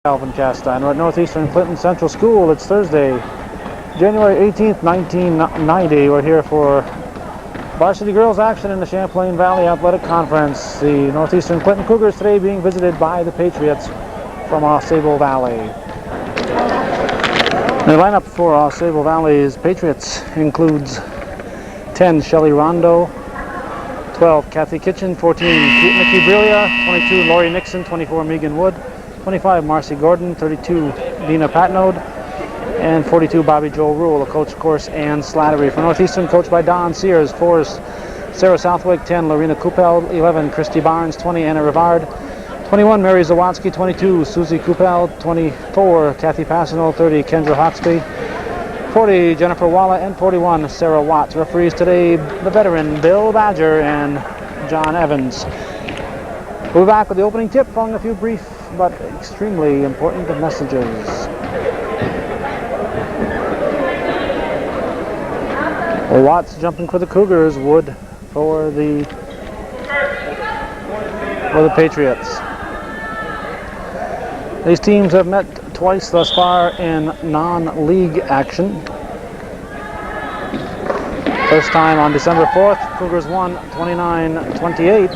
Alvin Castine. We're at Northeastern Clinton Central School. It's Thursday, January 18th, 1990. We're here for varsity girls action in the Champlain Valley Athletic Conference. The Northeastern Clinton Cougars today being visited by the Patriots from AuSable Valley. The lineup for AuSable Valley's Patriots includes 10 Shelley Rondo, 12 Kathy Kitchen, 14 Nikki Brilia, 22 Lori Nixon, 24 Megan Wood, 25 Marcy Gordon, 32 Dina Patnode, and 42 Bobby Joel Rule. The coach, of course, Ann Slattery. For Northeastern, coached by Don Sears. 4 is Sarah Southwick, 10 Lorena Coupel, 11 Christy Barnes, 20 Anna Rivard, 21 Mary Zawatsky, 22 Susie Coupel, 24 Kathy Passano, 30 Kendra Hawksby, 40 Jennifer Walla, and 41 Sarah Watts. Referees today, the veteran Bill Badger and John Evans. We'll be back with the opening tip following a few brief but extremely important messages. Watts jumping for the Cougars, Wood for the Patriots. These teams have met twice thus far in non-league action. First time on December 4th, Cougars won 29-28,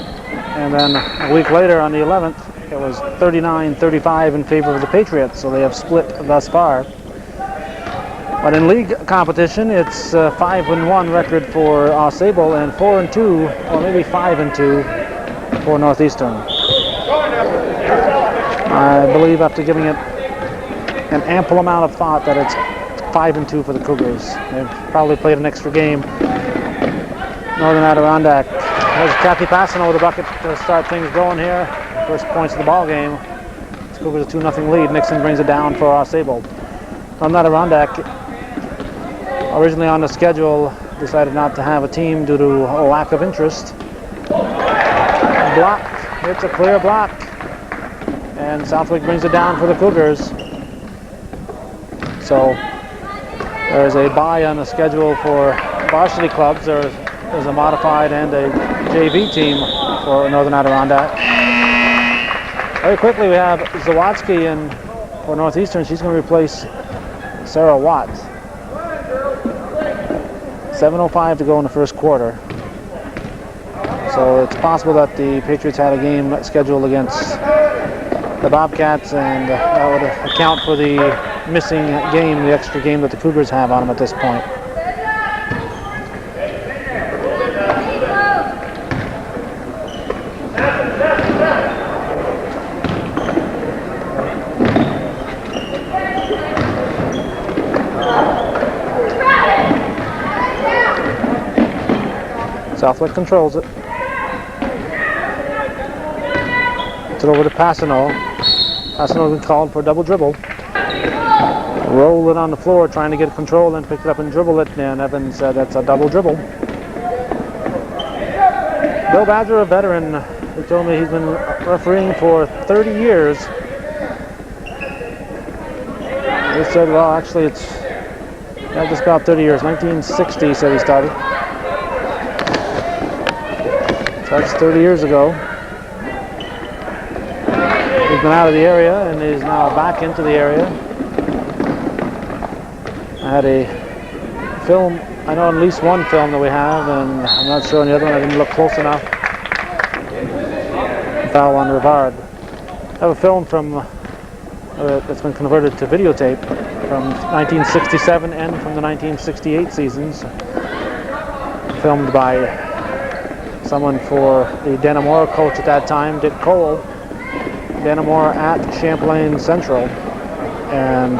and then a week later on the 11th, it was 39-35 in favor of the Patriots, so they have split thus far. But in league competition, it's a 5-1 record for AuSable and 4-2, or maybe 5-2 for Northeastern. I believe after giving it an ample amount of thought that it's 5-2 for the Cougars. They've probably played an extra game. Northern Adirondack has Kathy Passano with a bucket to start things going here. First points of the ball game. Cougars a 2-0 lead. Nixon brings it down for AuSable. Northern Adirondack, originally on the schedule, decided not to have a team due to a lack of interest. Block. It's a clear block. And Southwick brings it down for the Cougars. So there's a bye on the schedule for varsity clubs. There's a modified and a JV team for Northern Adirondack. Very quickly, we have Zawatsky in for Northeastern. She's going to replace Sarah Watts. 7:05 to go in the first quarter. So it's possible that the Patriots had a game scheduled against the Bobcats, and that would account for the missing game, the extra game that the Cougars have on them at this point. Southwick controls it. It's over to Passano. Passano has been called for a double dribble. Roll it on the floor, trying to get control, then pick it up and dribble it, and Evans said that's a double dribble. Bill Badger, a veteran, he told me he's been refereeing for 30 years. He said, well, actually it's just about 30 years. 1960, he said he started. So that's 30 years ago. He's been out of the area and is now back into the area. I had a film, I know at least one film that we have, and I'm not sure on the other one, I didn't look close enough. Foul on Rivard. I have a film from that's been converted to videotape from 1967 and from the 1968 seasons, filmed by someone for the Dannemora coach at that time, Dick Cole. Dannemora at Champlain Central, and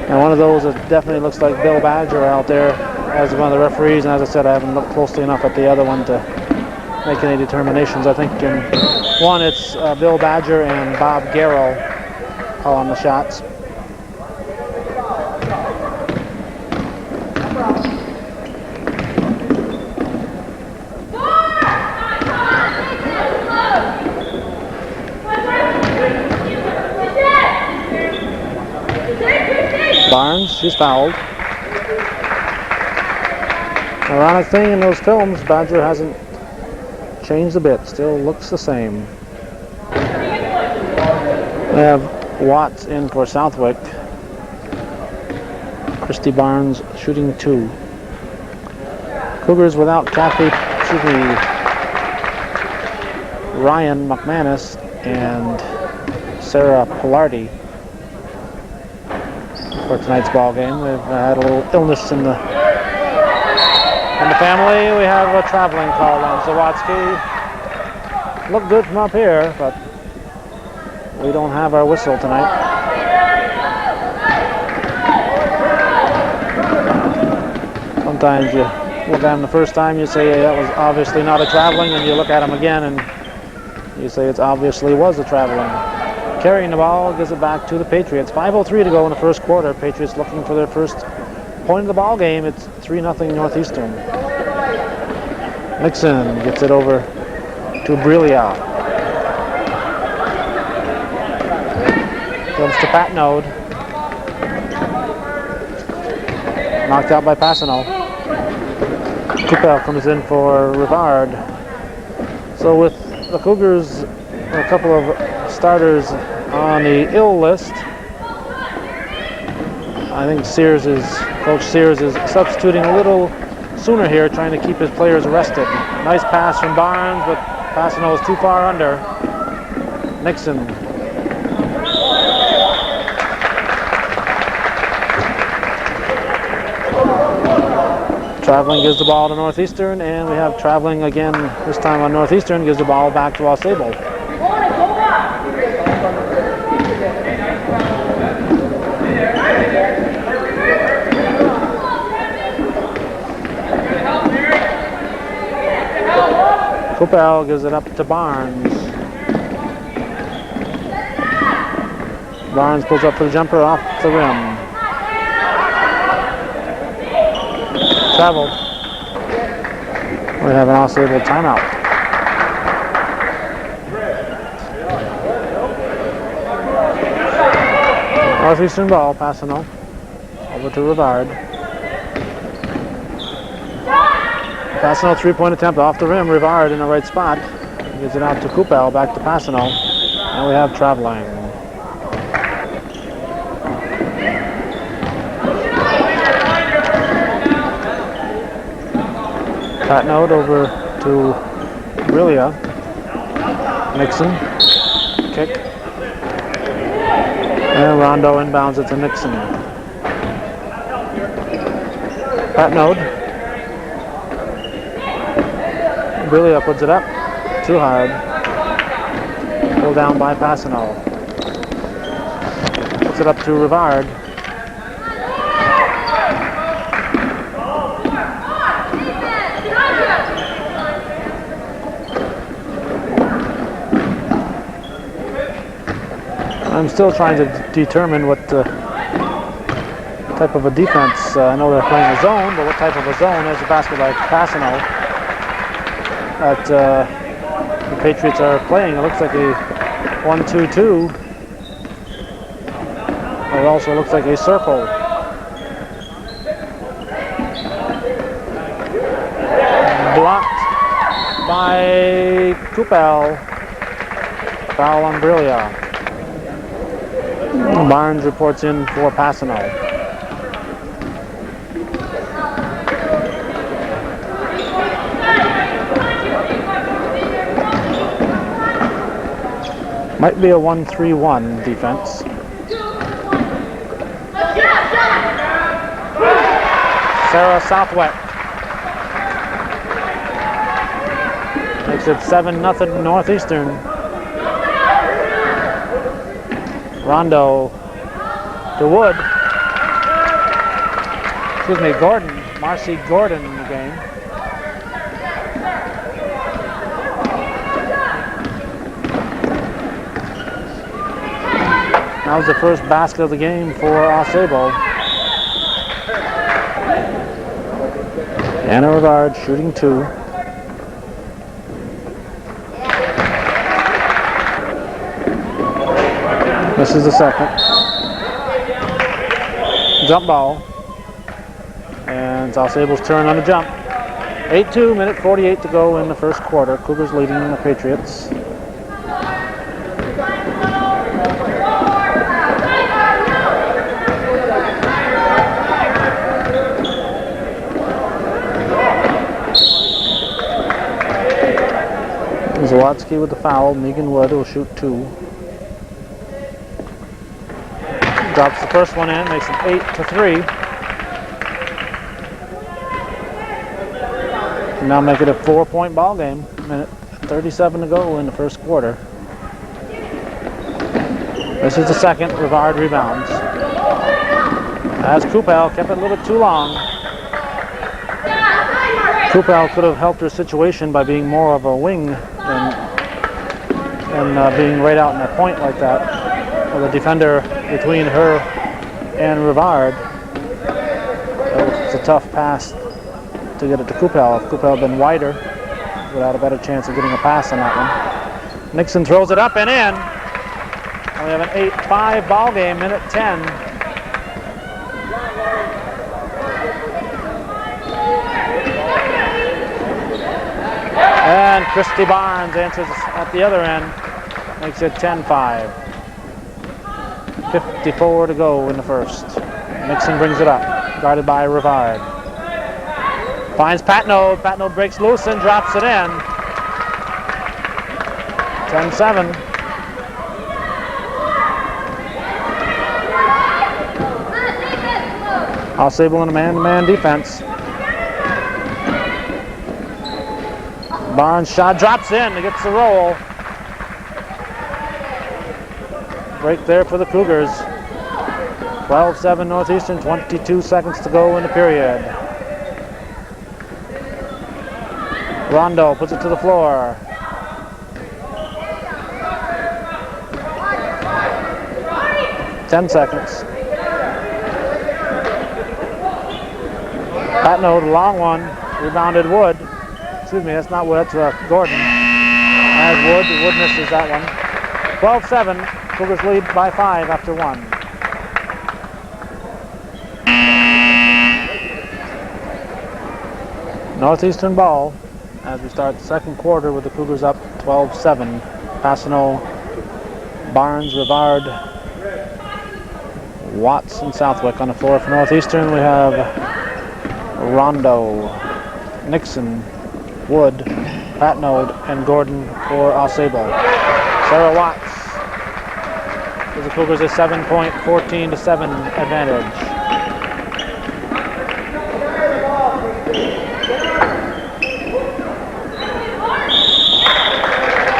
one of those that definitely looks like Bill Badger out there as one of the referees. And as I said, I haven't looked closely enough at the other one to make any determinations. I think in one it's Bill Badger and Bob Garrow calling the shots. Barnes, she's fouled. Ironic thing in those films, Badger hasn't changed a bit, still looks the same. We have Watts in for Southwick. Christy Barnes shooting 2. Cougars without Ryan McManus and Sarah Pilardi for tonight's ball game. We've had a little illness in the family. We have a traveling call on Zawatsky. Looked good from up here, but we don't have our whistle tonight. Sometimes you look at him the first time, you say, hey, that was obviously not a traveling, and you look at him again and you say it obviously was a traveling. Carrying the ball gives it back to the Patriots. 5:03 to go in the first quarter. Patriots looking for their first point of the ball game. It's 3-0 Northeastern. Nixon gets it over to Brilia. Comes to Patnode. Knocked out by Passano. Coupel comes in for Rivard. So with the Cougars, a couple of starters on the ill list, I think Coach Sears is substituting a little sooner here, trying to keep his players rested. Nice pass from Barnes, but Passano is too far under. Nixon. Traveling gives the ball to Northeastern, and we have traveling again, this time on Northeastern, gives the ball back to AuSable. Coupel gives it up to Barnes. Barnes pulls up for the jumper off the rim. Travel. We have an AuSable timeout. Northeastern ball, Passano. Over to Rivard. Passano three-point attempt off the rim. Rivard in the right spot. Gives it out to Coupel, back to Passano. And we have traveling. Patnode over to Brilia. Nixon. Kick. And Rondo inbounds it to Nixon. Patnode. Brilia puts it up. Too hard. Pulled down by Passano. Puts it up to Rivard. I'm still trying to determine what type of a defense. I know they're playing a zone, but what type of a zone? There's a basket by Passano that the Patriots are playing. It looks like a 1-2-2. It also looks like a circle. Blocked by Coupel. Foul on Brilia. Barnes reports in for Passano. Might be a 1-3-1 defense. Sarah Southwick makes it 7-0 Northeastern. Rondo to Wood. Excuse me, Gordon. Marcy Gordon in the game. That was the first basket of the game for AuSable. Anna Rivard shooting 2. This is the second. Jump ball. And it's AuSable's turn on the jump. 8-2, minute 48 to go in the first quarter. Cougars leading the Patriots. Zawatsky with the foul. Megan Wood will shoot 2. Drops the first one in, makes it 8-3. Now make it a 4-point ball game. Minute 37 to go in the first quarter. This is the second. Rivard rebounds. As Kupel kept it a little bit too long. Kupel could have helped her situation by being more of a wing and being right out in that point like that. With a defender between her and Rivard. It's a tough pass to get it to Kupel. If Kupel had been wider, would have had a better chance of getting a pass on that one. Nixon throws it up and in. And we have an 8-5 ball game, minute 10. And Christy Barnes answers at the other end, makes it 10-5. 54 to go in the first. Nixon brings it up, guarded by Rivard. Finds Patnode. Patnode breaks loose and drops it in. 10-7. AuSable in a man-to-man defense. Barnes shot drops in. It gets the roll. Break there for the Cougars. 12-7 Northeastern. 22 seconds to go in the period. Rondo puts it to the floor. Ten seconds. Patnode, long one. Rebounded Wood. Excuse me, that's not Wood, that's Gordon. As Wood misses that one. 12-7. Cougars lead by 5 after 1. Northeastern ball as we start the second quarter with the Cougars up 12-7. Passano, Barnes, Rivard, Watts, and Southwick on the floor for Northeastern. We have Rondo, Nixon, Wood, Patnode, and Gordon for AuSable. Sarah Watts gives the Cougars a 7-point, 14-7 advantage.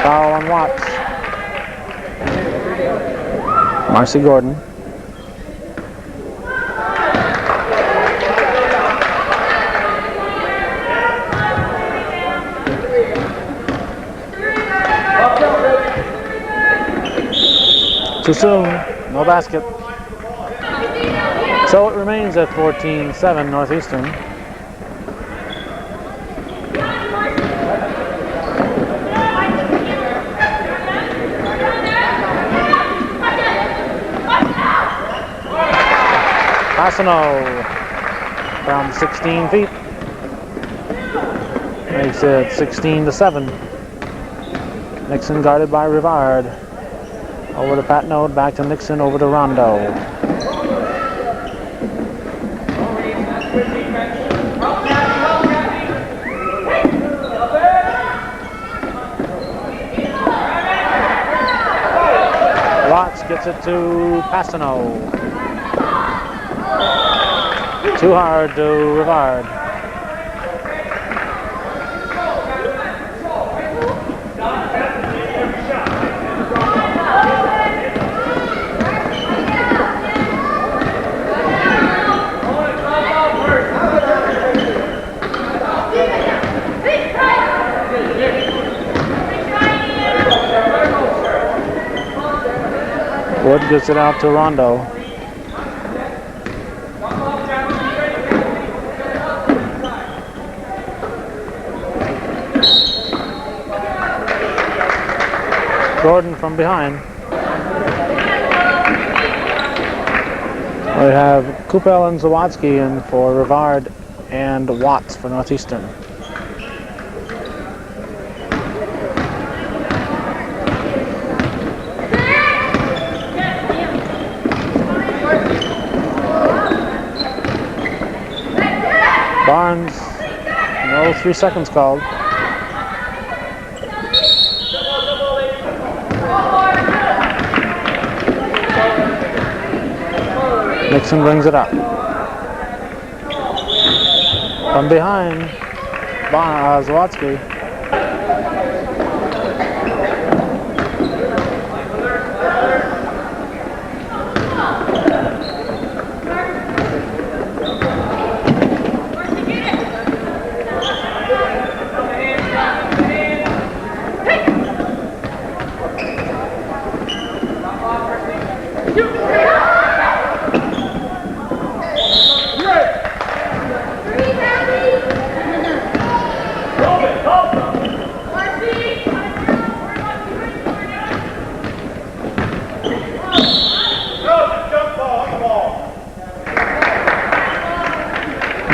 Foul on Watts. Marcy Gordon. Too soon, no basket. So it remains at 14-7 Northeastern. Passano from 16 feet. Makes it 16-7. Nixon guarded by Rivard. Over to Patnode, back to Nixon, over to Rondo. Watts gets it to Passano. Too hard to Rivard. Wood gets it out to Rondo. Gordon from behind. We have Kupel and Zawatsky in for Rivard and Watts for Northeastern. Barnes, no 3 seconds called. Nixon brings it up. From behind, Zawadzki.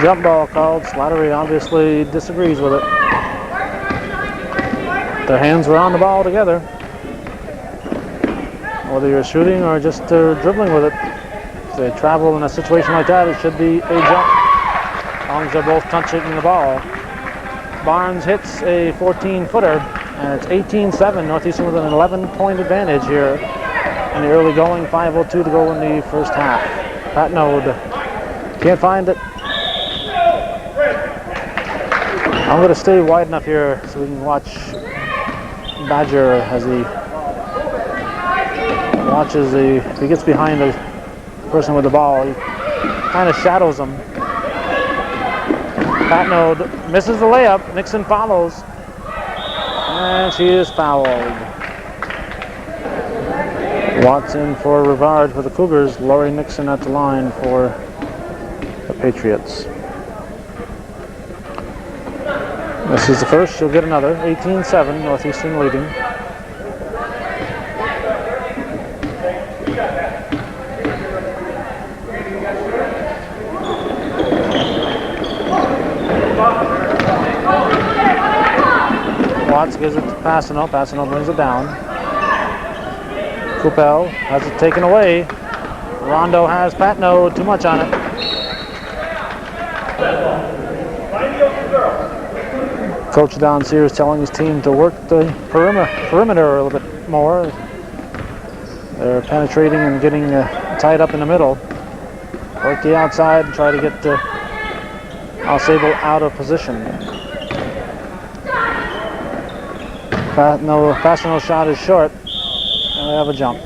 Jump ball called. Slattery obviously disagrees with it. Their hands were on the ball together. Whether you're shooting or just dribbling with it, if they travel in a situation like that, it should be a jump. As long as they're both touching the ball. Barnes hits a 14-footer, and it's 18-7. Northeastern with an 11-point advantage here in the early going. 5:02 to go in the first half. Patnode can't find it. I'm going to stay wide enough here so we can watch Badger as he watches if he gets behind the person with the ball, he kind of shadows him. Patnode misses the layup. Nixon follows, and she is fouled. Watson for Rivard for the Cougars. Laurie Nixon at the line for the Patriots. This is the first, she'll get another. 18-7, Northeastern leading. Watts gives it to Passano. Passano brings it down. Coupel has it taken away. Rondo has Patnode, too much on it. Coach Don Sears telling his team to work the perimeter a little bit more. They're penetrating and getting tied up in the middle. Work the outside and try to get AuSable out of position. Passano's shot is short. And they have a jump.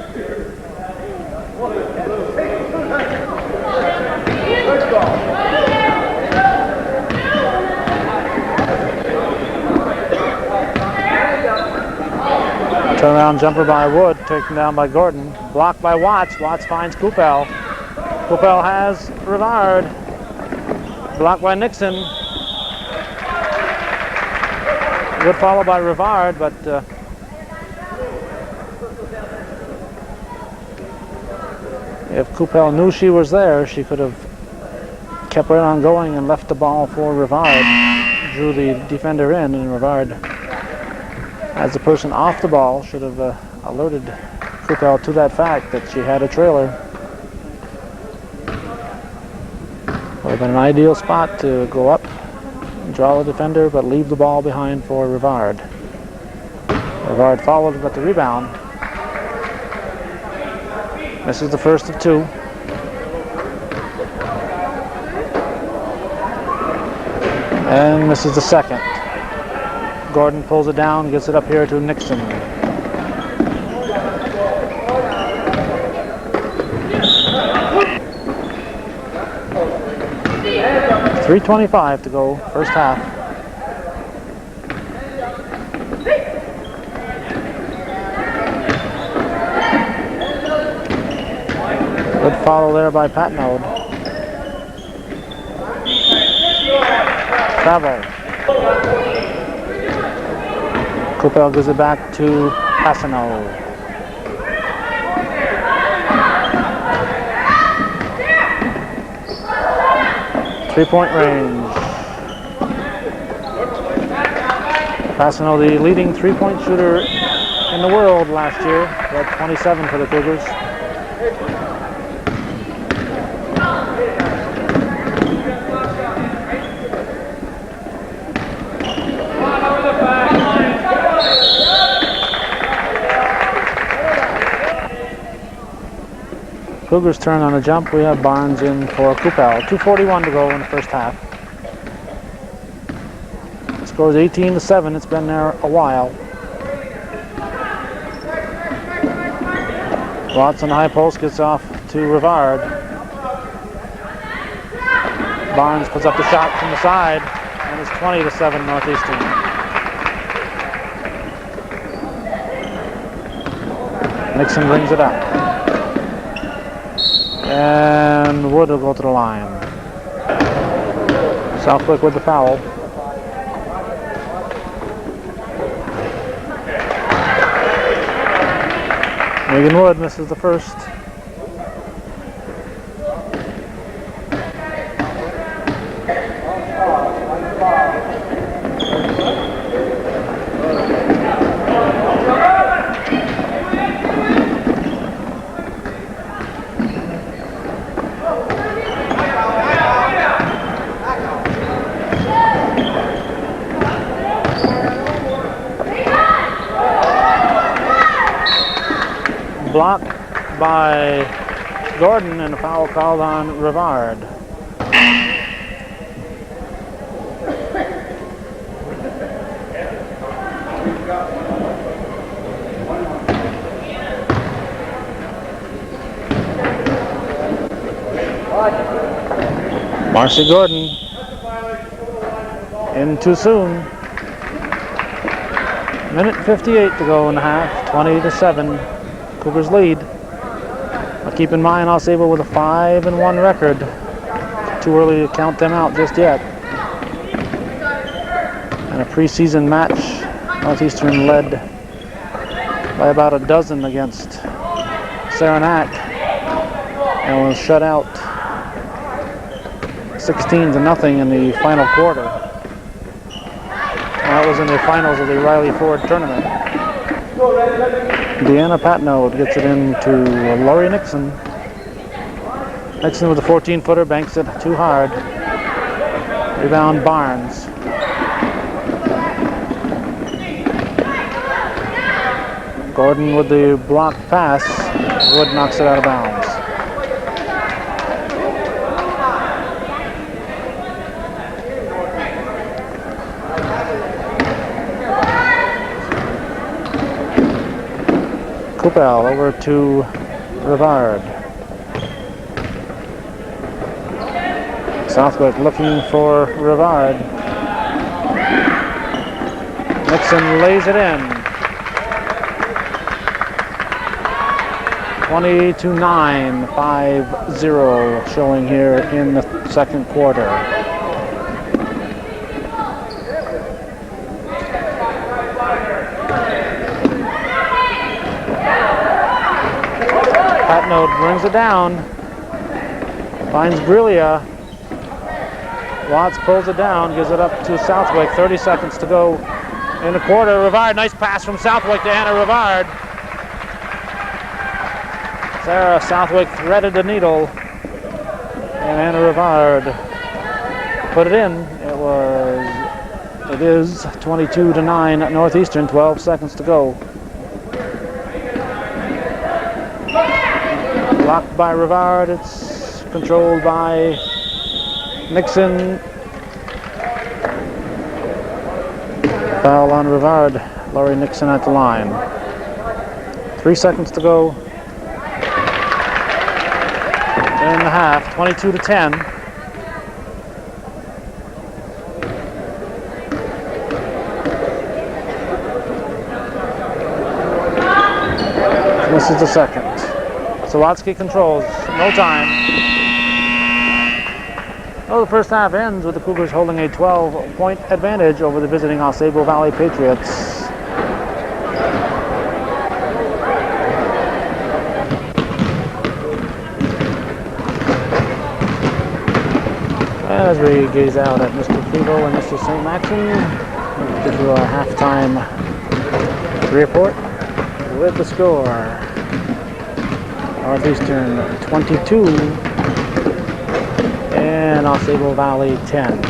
Turnaround jumper by Wood, taken down by Gordon. Blocked by Watts. Watts finds Coupel. Coupel has Rivard. Blocked by Nixon. Good follow by Rivard, but if Coupel knew she was there, she could have kept right on going and left the ball for Rivard. Drew the defender in, and Rivard, as the person off the ball, should have alerted Coupel to that fact that she had a trailer. Would have been an ideal spot to go up, draw the defender, but leave the ball behind for Rivard. Rivard followed with the rebound. This is the first of two. And this is the second. Gordon pulls it down, gets it up here to Nixon. .325 to go, first half. Good follow there by Patnode. Travel. Coupel gives it back to Passano. Three-point range. Passano, the leading three-point shooter in the world last year. He had 27 for the Cougars. Cougars turn on a jump. We have Barnes in for Coupel. 2:41 to go in the first half. The score is 18-7. It's been there a while. Watts on the high post gets off to Rivard. Barnes puts up the shot from the side, and it's 20-7 Northeastern. Nixon brings it up. And Wood will go to the line. Southwick with the foul. Megan Wood misses the first. Blocked by Gordon and a foul called on Rivard. Marcy Gordon in too soon. Minute 58 to go in the half, 20-7. Cougars lead. But keep in mind, AuSable with a 5-1 record. Too early to count them out just yet. And a preseason match, Northeastern led by about a dozen against Saranac and was shut out 16-0 in the final quarter. And that was in the finals of the Riley Ford tournament. Deanna Patnode gets it into Laurie Nixon. Nixon with a 14-footer, banks it too hard. Rebound Barnes. Gordon with the block pass. Wood knocks it out of bounds. Coupel over to Rivard. Southwick looking for Rivard. Nixon lays it in. 20-9, 5-0 showing here in the second quarter. Patnode brings it down, finds Brilia. Watts pulls it down, gives it up to Southwick. 30 seconds to go in the quarter. Rivard, nice pass from Southwick to Anna Rivard. Sarah Southwick threaded the needle, and Anna Rivard put it in. It is 22-9 Northeastern, 12 seconds to go. Blocked by Rivard, it's controlled by Nixon. Foul on Rivard, Laurie Nixon at the line. 3 seconds to go in the half, 22-10. This is the second. Sawatsky controls, no time. Well, the first half ends with the Cougars holding a 12-point advantage over the visiting AuSable Valley Patriots. As we gaze out at Mr. Friedel and Mr. St. Maxim, we'll give you a halftime report with the score. Northeastern 22 and AuSable Valley 10.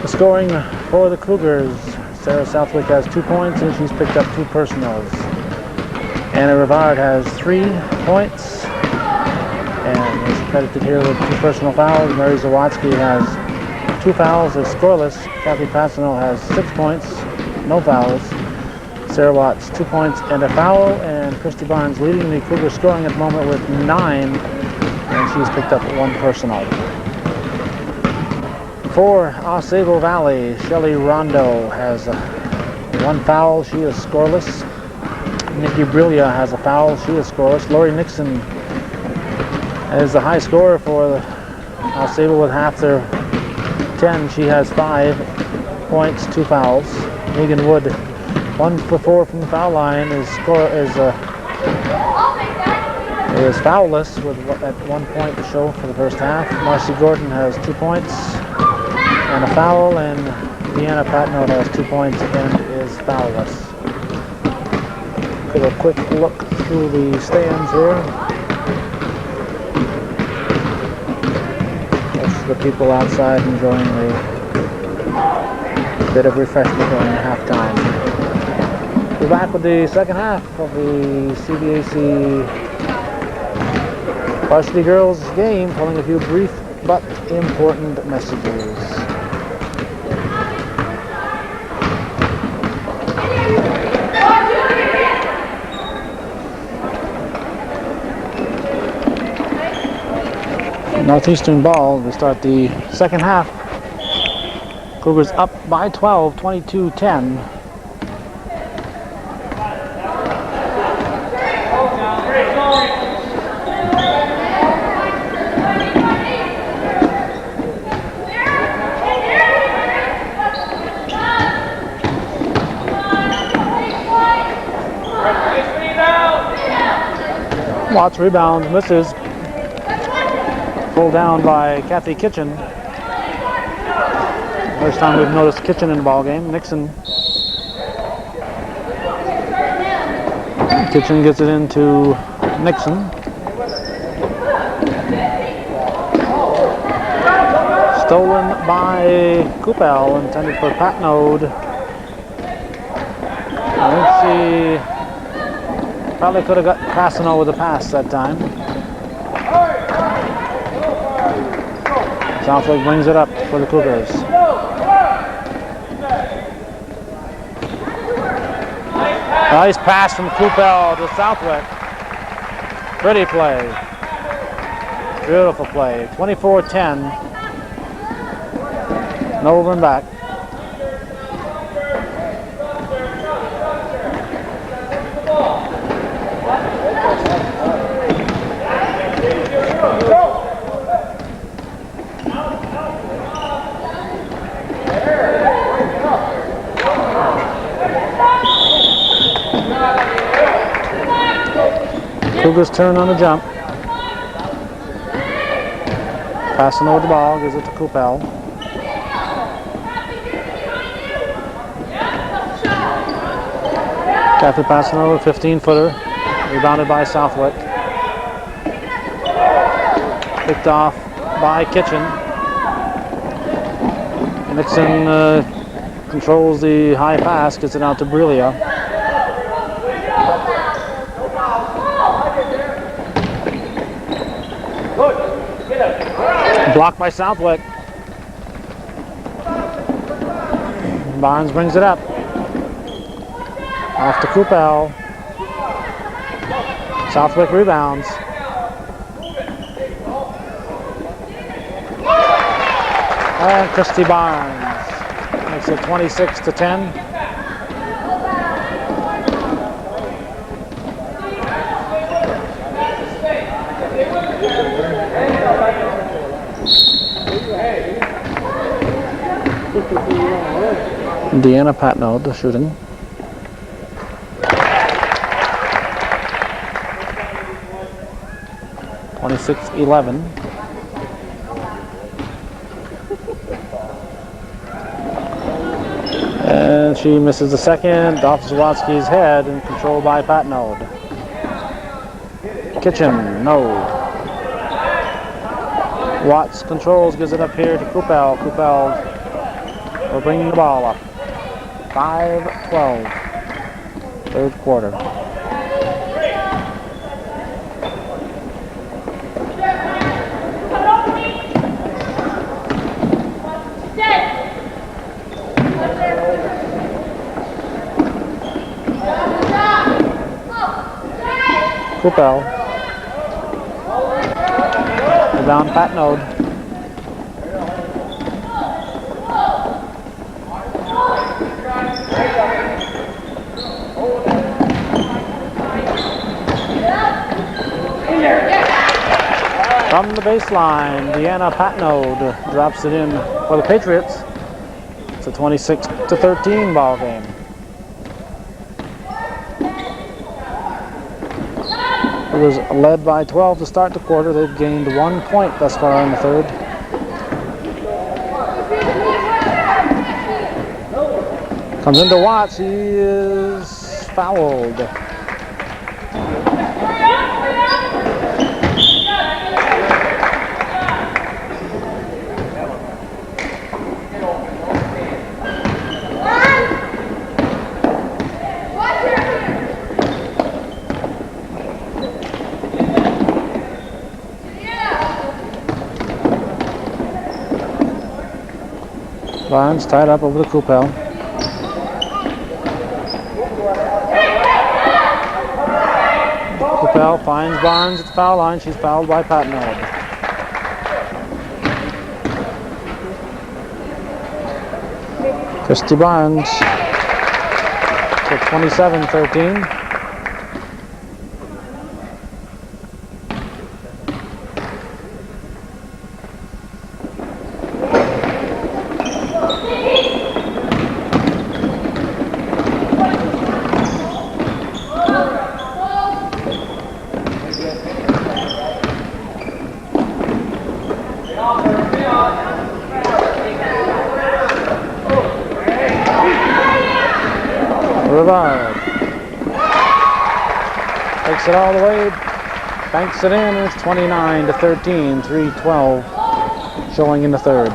The scoring for the Cougars, Sarah Southwick has 2 points and she's picked up 2 personals. Anna Rivard has 3 points and is credited here with 2 personal fouls. Mary Zawatsky has 2 fouls, is scoreless. Kathy Passano has 6 points, no fouls. Sarah Watts 2 points and a foul, and Christy Barnes leading the Cougars scoring at the moment with 9, and she's picked up 1 personal. For AuSable Valley, Shelley Rondo has 1 foul, she is scoreless. Nikki Brilia has a foul, she is scoreless. Lori Nixon is the high scorer for AuSable with half their 10. She has 5 points, 2 fouls. Megan Wood, 1 for 4 from the foul line, is foulless with at 1 point to show for the first half. Marcy Gordon has 2 points and a foul, and Deanna Patno has 2 points and is foulless. Get a quick look through the stands here. Most of the people outside enjoying a bit of refreshment during halftime. We're back with the second half of the CVAC Varsity Girls game, pulling a few brief but important messages. Northeastern ball. We start the second half. Cougars up by 12, 22-10. Watts rebounds, misses. Pulled down by Kathy Kitchen. First time we've noticed Kitchen in the ball game. Nixon. Kitchen gets it into Nixon. Stolen by Coupel, intended for Patnode. I think she probably could have got Passano with a pass that time. Southwick brings it up for the Cougars. Nice pass from Coupel to Southwick. Pretty play. Beautiful play. 24-10. No over and back. Cougars turn on the jump. Passing over the ball, gives it to Coupel. Kathy passing over, 15-footer. Rebounded by Southwick. Picked off by Kitchen. Nixon controls the high pass, gets it out to Brilia. Blocked by Southwick. Barnes brings it up. Off to Coupel. Southwick rebounds. And Christy Barnes makes it 26-10. Deanna Patno, the shooting. (26-11). And she misses the second. Off Zawatsky's head and controlled by Patno. Kitchen, no. Watts controls, gives it up here to Coupel. Coupel will bring the ball up. 5-12, third quarter. Coupel. Rebound, Patnode. From the baseline, Deanna Patnode drops it in for the Patriots. It's a 26-13 ball game. It was led by 12 to start the quarter. They've gained 1 point thus far in the third. Comes into Watts. He is fouled. Barnes tied up over the Coupel. Coupel finds Barnes at the foul line. She's fouled by Patnode. Christy Barnes to 27-13. Rivard takes it all the way, banks it in, and it's 29-13, 3:12 showing in the third.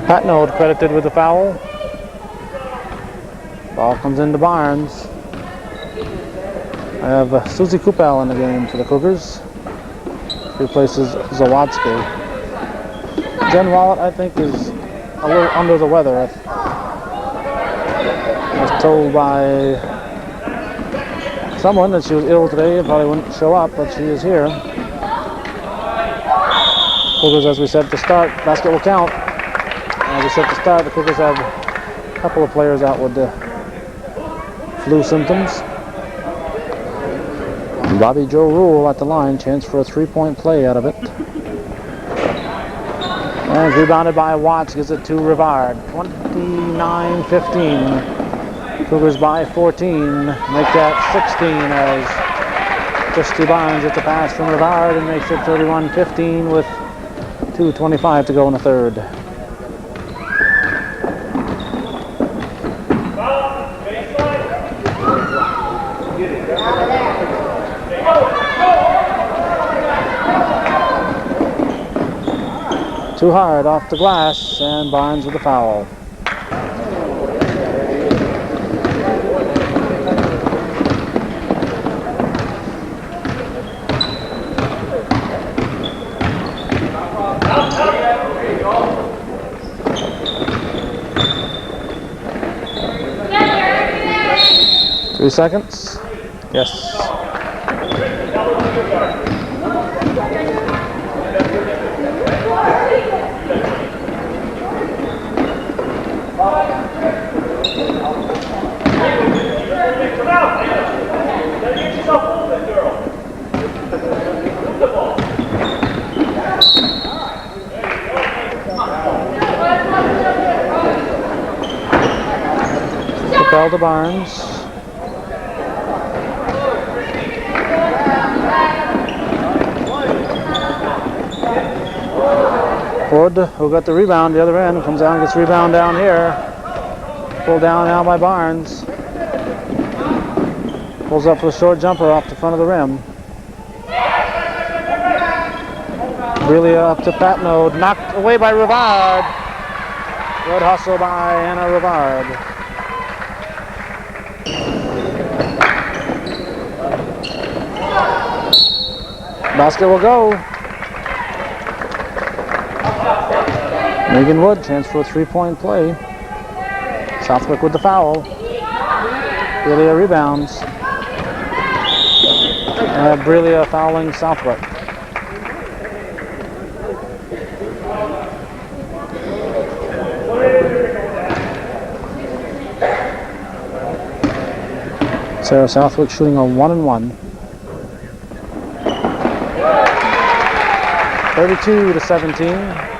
Patnode credited with the foul. Ball comes into Barnes. I have Susie Coupel in the game for the Cougars. Replaces Zawadzki. Jen Wallet, I think, is a little under the weather. I was told by someone that she was ill today and probably wouldn't show up, but she is here. Cougars, as we said to start, basket will count. As we said to start, the Cougars have a couple of players out with the flu symptoms. Bobby Joe Rule at the line, chance for a three-point play out of it. And rebounded by Watts, gives it to Rivard. 29-15. Cougars by 14, make that 16 as Christy Barnes gets a pass from Rivard and makes it 31-15 with 2:25 to go in the third. Too hard off the glass, and Barnes with a foul. Three seconds. Yes. Coupel to Barnes. Ford, who got the rebound the other end, comes down, gets rebound down here. Pulled down now by Barnes. Pulls up for a short jumper off the front of the rim. Really up to Patnode, knocked away by Rivard. Good hustle by Anna Rivard. Basket will go. Megan Wood, chance for a 3-point play. Southwick with the foul. Brilia rebounds. Brilia fouling Southwick. Sarah Southwick shooting a 1-and-1. 32-17.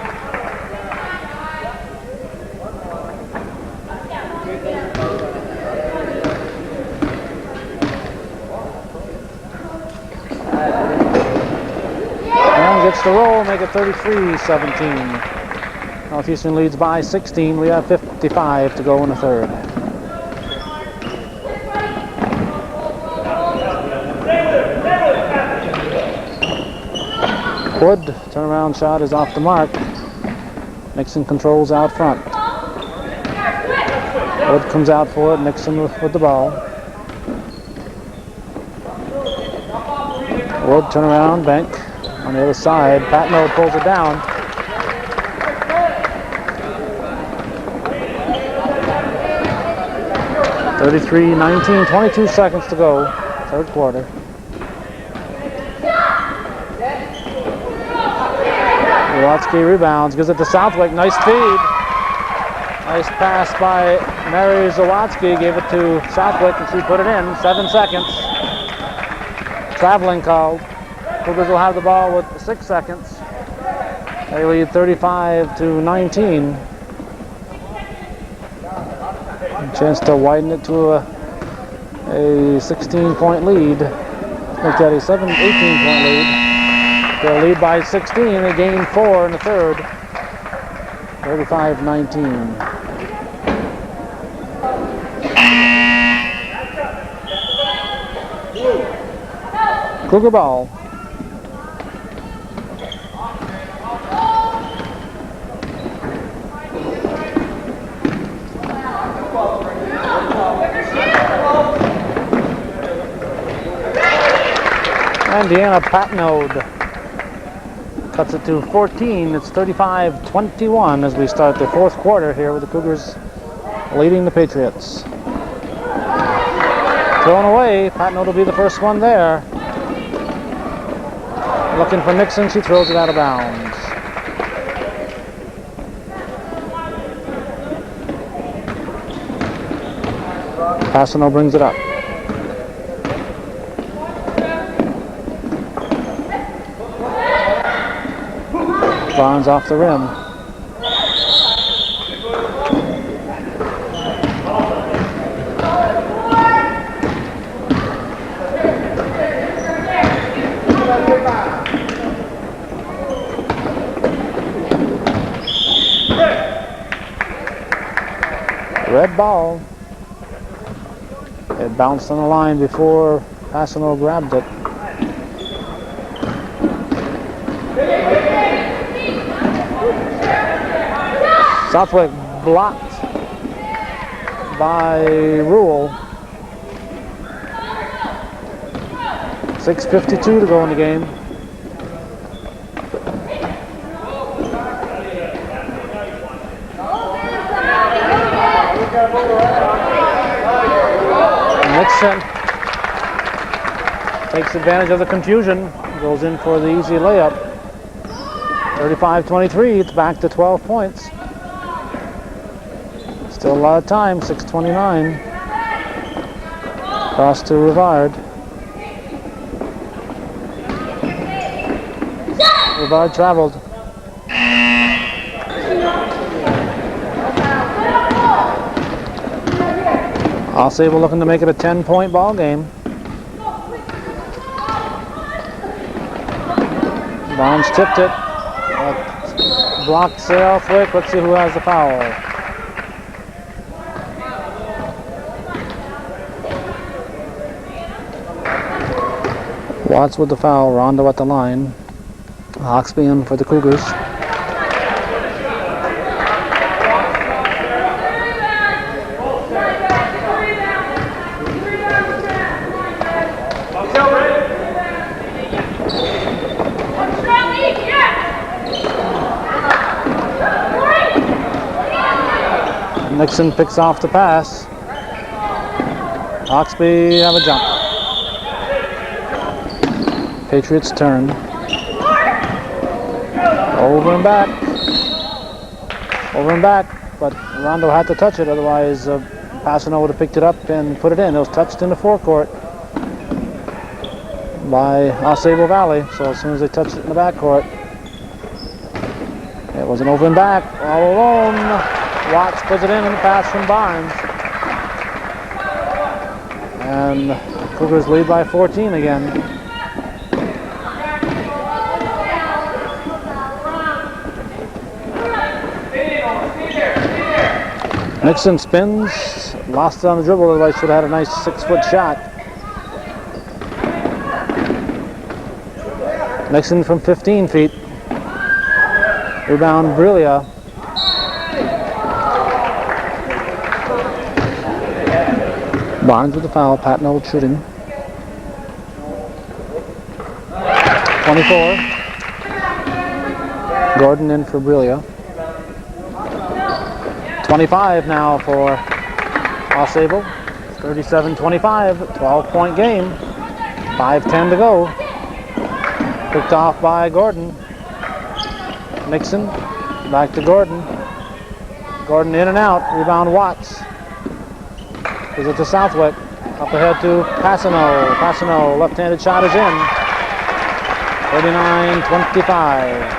Gets the roll, make it 33-17. Northeastern leads by 16. We have 55 to go in the third. Wood, turnaround shot is off the mark. Nixon controls out front. Wood comes out for it, Nixon with the ball. Wood, turnaround, bank. On the other side, Patno pulls it down. (33-19), 22 seconds to go, third quarter. Watsky rebounds, gives it to Southwick, nice feed. Nice pass by Mary Zawatsky, gave it to Southwick and she put it in, 7 seconds. Traveling called. Cougars will have the ball with 6 seconds. They lead 35-19. Chance to widen it to a 16-point lead. Make that a 18-point lead. They'll lead by 16. They gain 4 in the third. 35-19. Cougar ball. And Deanna Patnode cuts it to 14. It's 35-21 as we start the fourth quarter here with the Cougars leading the Patriots. Thrown away. Patnode will be the first one there. Looking for Nixon. She throws it out of bounds. Passano brings it up. Barnes off the rim. Red ball. It bounced on the line before Passano grabbed it. Southwick blocked by Rule. 6:52 to go in the game. Nixon takes advantage of the confusion, goes in for the easy layup. 35-23, it's back to 12 points. Still a lot of time, 6:29. Cross to Rivard. Rivard traveled. AuSable looking to make it a 10-point ball game. Barnes tipped it. Blocked Southwick. Let's see who has the foul. Watts with the foul. Rondo at the line. Hawksby in for the Cougars. Nixon picks off the pass. Hawksby have a jump. Patriots turn. Over and back. Over and back, but Rondo had to touch it, otherwise Passano would have picked it up and put it in. It was touched in the forecourt by AuSable Valley, so as soon as they touched it in the backcourt, it was an over and back, all alone. Watts puts it in the pass from Barnes. And the Cougars lead by 14 again. Nixon spins, lost it on the dribble, otherwise should have had a nice 6-foot shot. Nixon from 15 feet. Rebound, Brilia. Barnes with the foul, Patno shooting. 24. Gordon in for Brilia. 25 now for AuSable. 37-25, 12-point game. 5:10 to go. Picked off by Gordon. Nixon, back to Gordon. Gordon in and out, rebound Watts. Gives it to Southwick. Up ahead to Passano. Passano, left-handed shot is in. 39-25.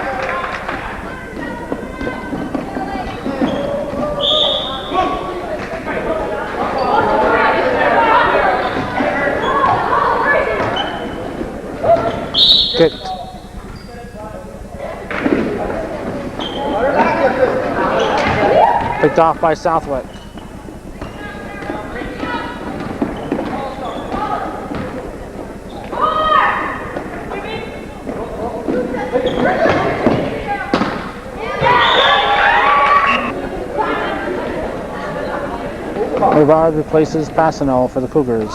Kicked. Picked off by Southwick. Rivard replaces Passano for the Cougars.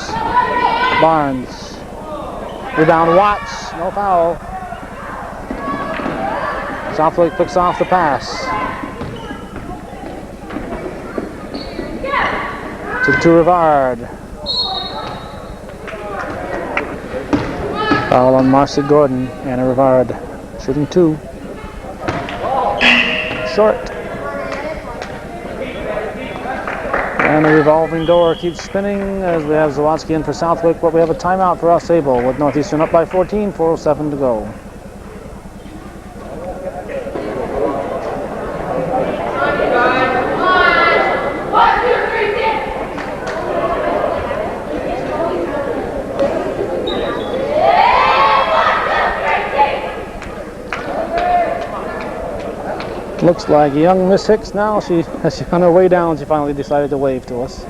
Barnes. Rebound Watts. No foul. Southwick picks off the pass. To Rivard. Foul on Marcy Gordon. Anna Rivard shooting 2. Short. And the revolving door keeps spinning as we have Zawadzki in for Southwick, but we have a timeout for AuSable with Northeastern up by 14, 4:07 to go. Looks like young Miss Hicks now. As she on her way down, she finally decided to wave to us.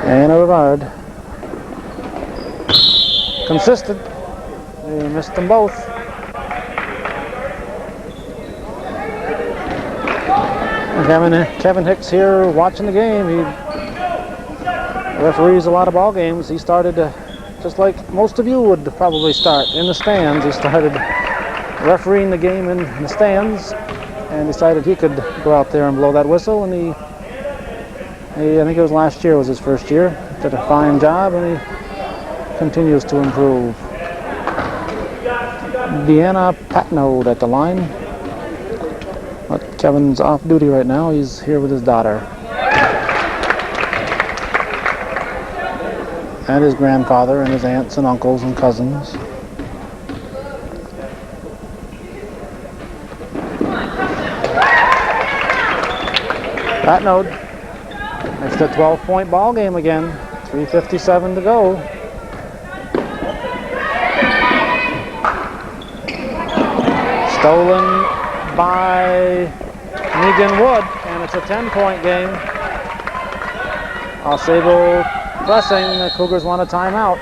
And a Rivard. Consistent. They missed them both. Kevin Hicks here watching the game. He referees a lot of ball games. He started just like most of you would probably start in the stands. He started refereeing the game in the stands and decided he could go out there and blow that whistle. And I think it was last year was his first year. Did a fine job and he continues to improve. Deanna Patnode at the line. But Kevin's off duty right now. He's here with his daughter. And his grandfather and his aunts and uncles and cousins. Patnode makes it a 12-point ball game again. 3:57 to go. Stolen by Megan Wood, and it's a 10-point game. AuSable pressing, the Cougars want a timeout.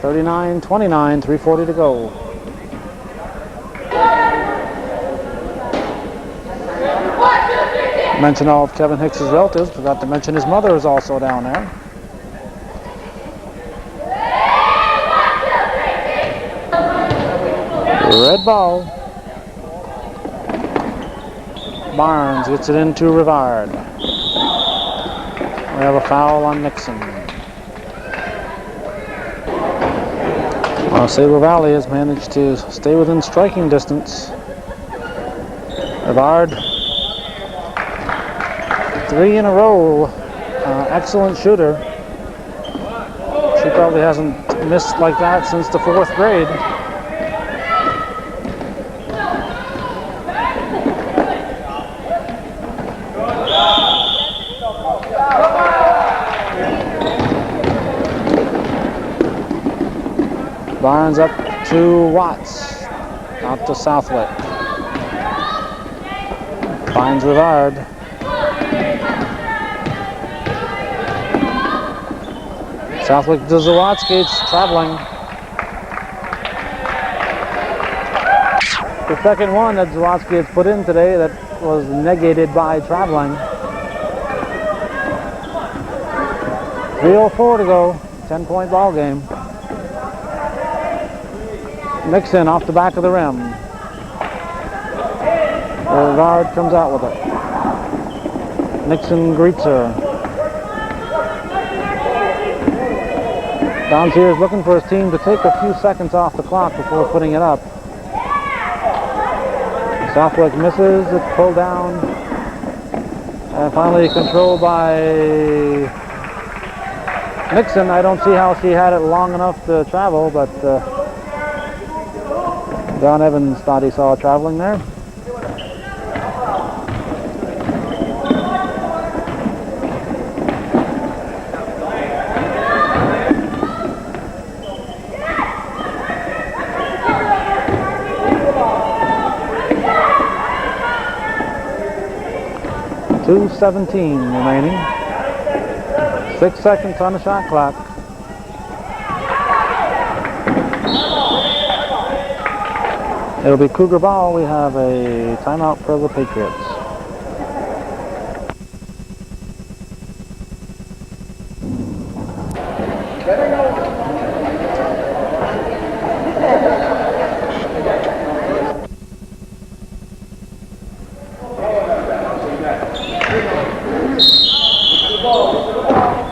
39-29, 3:40 to go. Mention all of Kevin Hicks' relatives. Forgot to mention his mother is also down there. Red ball. Barnes gets it into Rivard. We have a foul on Nixon. AuSable Valley has managed to stay within striking distance. Rivard, 3 in a row. Excellent shooter. She probably hasn't missed like that since the 4th grade. Barnes up to Watts, out to Southwick. Finds Rivard. Southwick does the Watts gates, traveling. The second one that Zawadzki has put in today that was negated by traveling. 3:04 to go, 10-point ball game. Nixon off the back of the rim. Rivard comes out with it. Nixon greets her. Dons here is looking for his team to take a few seconds off the clock before putting it up. Southwick misses, it's pulled down. And finally controlled by Nixon. I don't see how she had it long enough to travel, but John Evans thought he saw traveling there. .217 remaining. 6 seconds on the shot clock. It'll be Cougar ball. We have a timeout for the Patriots.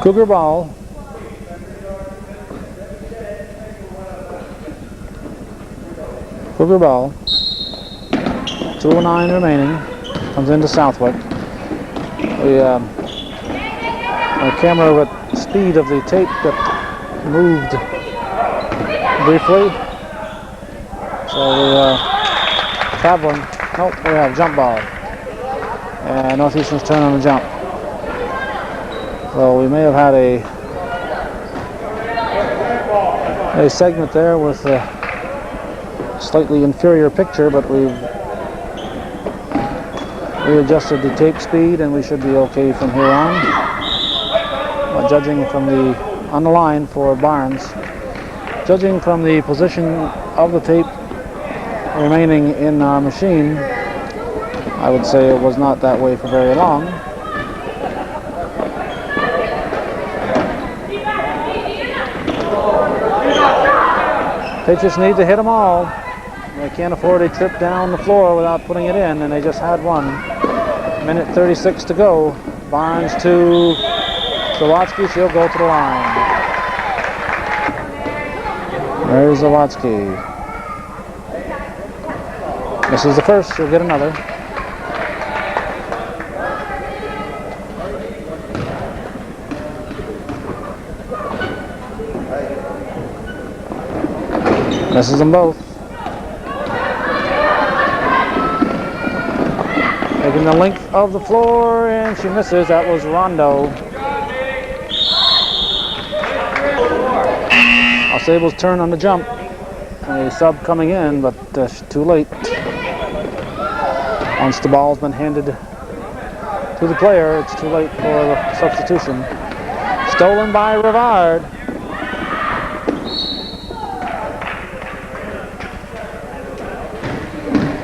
Cougar ball. Cougar ball. 2:09 remaining. Comes into Southwick. We our camera with speed of the tape that moved briefly. So we traveling. Nope, we have jump ball. And Northeastern's turn on the jump. So we may have had a segment there with a slightly inferior picture, but we've readjusted the tape speed and we should be okay from here on. Judging from on the line for Barnes, judging from the position of the tape remaining in our machine, I would say it was not that way for very long. Patriots need to hit them all. They can't afford a trip down the floor without putting it in, and they just had one. 1:36 to go. Barnes to Zawadzki. She'll go to the line. There's Zawadzki. This is the first. She'll get another. Misses them both. Taking the length of the floor, and she misses. That was Rondo. AuSable's turn on the jump. A sub coming in, but too late. Once the ball's been handed to the player, it's too late for the substitution. Stolen by Rivard.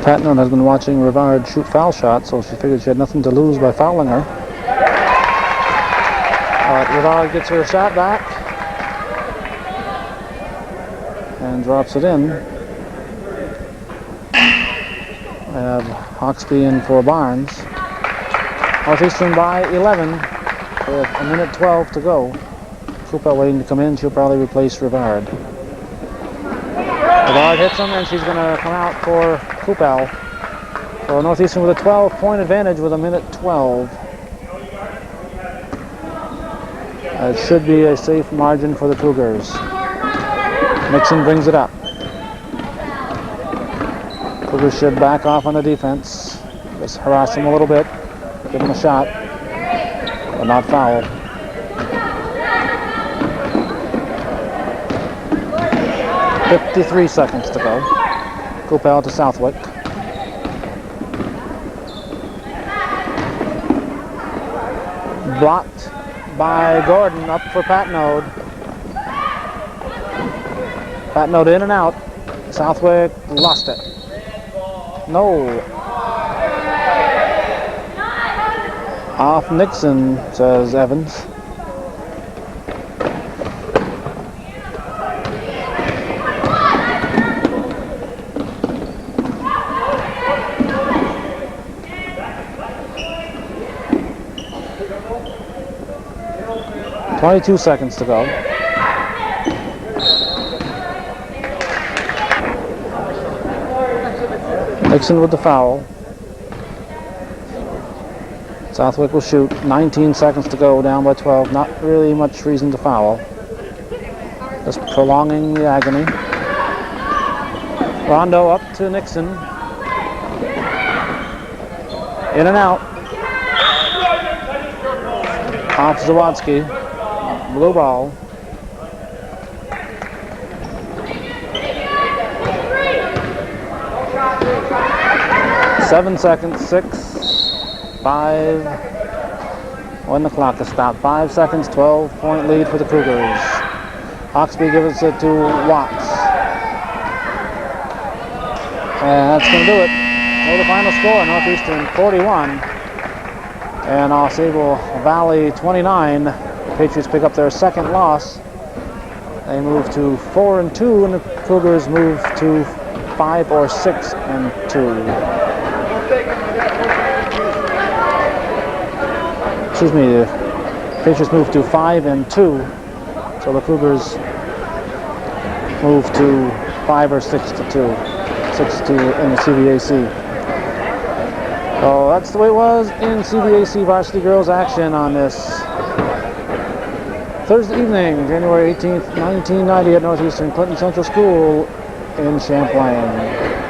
Patton has been watching Rivard shoot foul shots, so she figured she had nothing to lose by fouling her. Rivard gets her shot back and drops it in. We have Hawksby in for Barnes. Northeastern by 11 with a minute 12 to go. Coupel waiting to come in. She'll probably replace Rivard. Rivard hits him, and she's going to come out for Coupel. So Northeastern with a 12-point advantage with a minute 12. It should be a safe margin for the Cougars. Nixon brings it up. Cougars should back off on the defense. Just harass them a little bit. Give them a shot, but not foul. .53 seconds to go. Coupel to Southwick. Blocked by Gordon, up for Patnode. Patnode in and out. Southwick lost it. No. Off Nixon, says Evans. .22 seconds to go. Nixon with the foul. Southwick will shoot. 19 seconds to go, down by 12. Not really much reason to foul. Just prolonging the agony. Rondo up to Nixon. In and out. Off Zawadzki. Blue ball. Seven seconds, 6, 5, when the clock is stopped. 5 seconds, 12-point lead for the Cougars. Hawksby gives it to Watts. And that's going to do it. So the final score, Northeastern 41 and AuSable Valley 29. The Patriots pick up their second loss. They move to 4-2, and the Cougars move to 5 or 6-2. Excuse me, the Patriots move to 5-2, so the Cougars move to 5 or 6-2, 6-2 in the CVAC. So that's the way it was in CVAC varsity girls action on this Thursday evening, January 18th, 1990 at Northeastern Clinton Central School in Champlain.